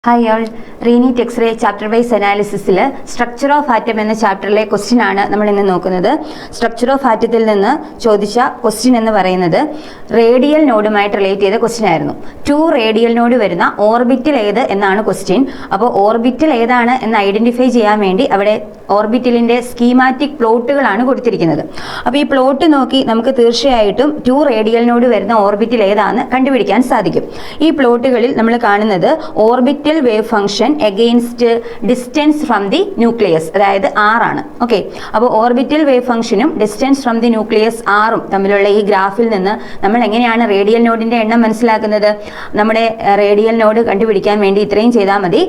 Hi all, re NEET x ray chapter wise അനാലിസിസിൽ structure of atom എന്ന ചാപ്റ്ററിലെ ക്വസ്റ്റ്യൻ ആണ് നമ്മൾ ഇന്ന് നോക്കുന്നത്. സ്ട്രക്ചർ ഓഫ് ആറ്റത്തിൽ നിന്ന് ചോദിച്ച ക്വസ്റ്റ്യൻ എന്ന് പറയുന്നത് റേഡിയൽ നോഡുമായിട്ട് റിലേറ്റ് ചെയ്ത ക്വസ്റ്റ്യൻ ആയിരുന്നു. 2 റേഡിയൽ നോഡ് വരുന്ന ഓർബിറ്റൽ ഏത് എന്നാണ് ക്വസ്റ്റ്യൻ. അപ്പോൾ ഓർബിറ്റൽ ഏതാണ് എന്ന് ഐഡന്റിഫൈ ചെയ്യാൻ വേണ്ടി അവിടെ ഓർബിറ്റലിന്റെ സ്കീമാറ്റിക് പ്ലോട്ടുകളാണ് കൊടുത്തിരിക്കുന്നത്. അപ്പോൾ ഈ പ്ലോട്ട് നോക്കി നമുക്ക് തീർച്ചയായിട്ടും 2 റേഡിയൽ നോഡ് വരുന്ന ഓർബിറ്റൽ ഏതാണെന്ന് കണ്ടുപിടിക്കാൻ സാധിക്കും. ഈ പ്ലോട്ടുകളിൽ നമ്മൾ കാണുന്നത് orbital wave function against distance from the nucleus, അതായത് R ആണ്. ഓക്കെ, അപ്പോൾ ഓർബിറ്റൽ വേവ് ഫംഗ്ഷനും distance from the nucleus R തമ്മിലുള്ള ഈ ഗ്രാഫിൽ നിന്ന് നമ്മൾ എങ്ങനെയാണ് റേഡിയൽ നോഡിന്റെ എണ്ണം മനസ്സിലാക്കുന്നത്? നമ്മുടെ റേഡിയൽ നോഡ് കണ്ടുപിടിക്കാൻ വേണ്ടി ഇത്രയും ചെയ്താൽ മതി.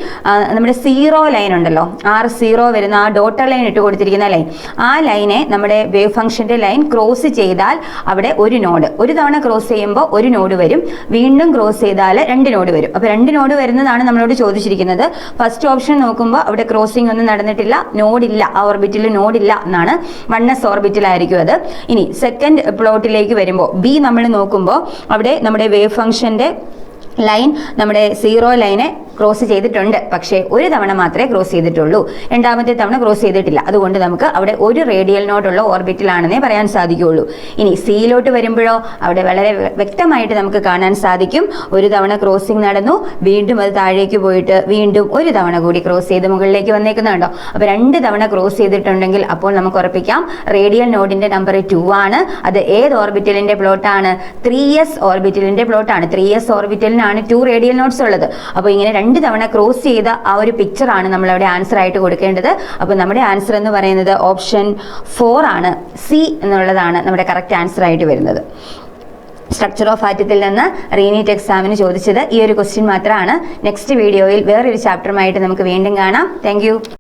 നമ്മുടെ 0 ലൈൻ ഉണ്ടല്ലോ, R0 വരുന്ന ആ ഡോട്ടർ ലൈൻ ഇട്ട് കൊടുത്തിരിക്കുന്ന ലൈൻ, ആ ലൈനെ നമ്മുടെ വേവ് ഫംഗ്ഷന്റെ ലൈൻ ക്രോസ് ചെയ്താൽ അവിടെ ഒരു നോഡ്, ഒരു തവണ ക്രോസ് ചെയ്യുമ്പോൾ ഒരു നോഡ് വരും, വീണ്ടും ക്രോസ് ചെയ്താൽ 2 നോഡ് വരും. അപ്പോൾ 2 നോഡ് വരുന്നതാണ് നമ്മളോട് ചോദിച്ചിരിക്കുന്നത്. ഫസ്റ്റ് ഓപ്ഷൻ നോക്കുമ്പോൾ അവിടെ ക്രോസിംഗ് ഒന്നും നടന്നിട്ടില്ല, നോഡില്ല, ആ ഓർബിറ്റിൽ നോഡില്ല എന്നാണ്. 1s ഓർബിറ്റിൽ ആയിരിക്കും അത്. ഇനി സെക്കൻഡ് പ്ലോട്ടിലേക്ക് വരുമ്പോൾ B നമ്മൾ നോക്കുമ്പോൾ അവിടെ നമ്മുടെ വേവ് ഫംഗ്ഷന്റെ ലൈൻ നമ്മുടെ 0 ലൈനെ ക്രോസ് ചെയ്തിട്ടുണ്ട്, പക്ഷേ ഒരു തവണ മാത്രമേ ക്രോസ് ചെയ്തിട്ടുള്ളൂ, രണ്ടാമത്തെ തവണ ക്രോസ് ചെയ്തിട്ടില്ല. അതുകൊണ്ട് നമുക്ക് അവിടെ ഒരു റേഡിയൽ നോഡുള്ള ഓർബിറ്റിലാണെന്നേ പറയാൻ സാധിക്കുകയുള്ളൂ. ഇനി സിയിലോട്ട് വരുമ്പോഴോ അവിടെ വളരെ വ്യക്തമായിട്ട് നമുക്ക് കാണാൻ സാധിക്കും, ഒരു തവണ ക്രോസിംഗ് നടന്നു, വീണ്ടും അത് താഴേക്ക് പോയിട്ട് വീണ്ടും ഒരു തവണ കൂടി ക്രോസ് ചെയ്ത് മുകളിലേക്ക് വന്നേക്കുന്നുണ്ടോ. അപ്പോൾ 2 തവണ ക്രോസ് ചെയ്തിട്ടുണ്ടെങ്കിൽ അപ്പോൾ നമുക്ക് ഉറപ്പിക്കാം റേഡിയൽ നോഡിന്റെ നമ്പർ 2 ആണ്. അത് ഏത് ഓർബിറ്റലിന്റെ പ്ലോട്ടാണ്? 3s ഓർബിറ്റലിന്റെ പ്ലോട്ടാണ്. 3s ഓർബിറ്റലിനാണ് 2 റേഡിയൽ നോഡ്സ് ഉള്ളത്. അപ്പോൾ ഇങ്ങനെ 2 തവണ ക്രോസ് ചെയ്ത ആ ഒരു പിക്ചറാണ് നമ്മൾ അവിടെ ആൻസർ ആയിട്ട് കൊടുക്കേണ്ടത്. അപ്പോൾ നമ്മുടെ ആൻസർ എന്ന് പറയുന്നത് ഓപ്ഷൻ 4 ആണ്, C എന്നുള്ളതാണ് നമ്മുടെ കറക്റ്റ് ആൻസർ ആയിട്ട് വരുന്നത്. സ്ട്രക്ചർ ഓഫ് ആറ്റത്തിൽ നിന്ന് റീനീറ്റ് എക്സാമിന് ചോദിച്ചത് ഈ ഒരു ക്വസ്റ്റ്യൻ മാത്രമാണ്. നെക്സ്റ്റ് വീഡിയോയിൽ വേറൊരു ചാപ്റ്ററുമായിട്ട് നമുക്ക് വീണ്ടും കാണാം. താങ്ക്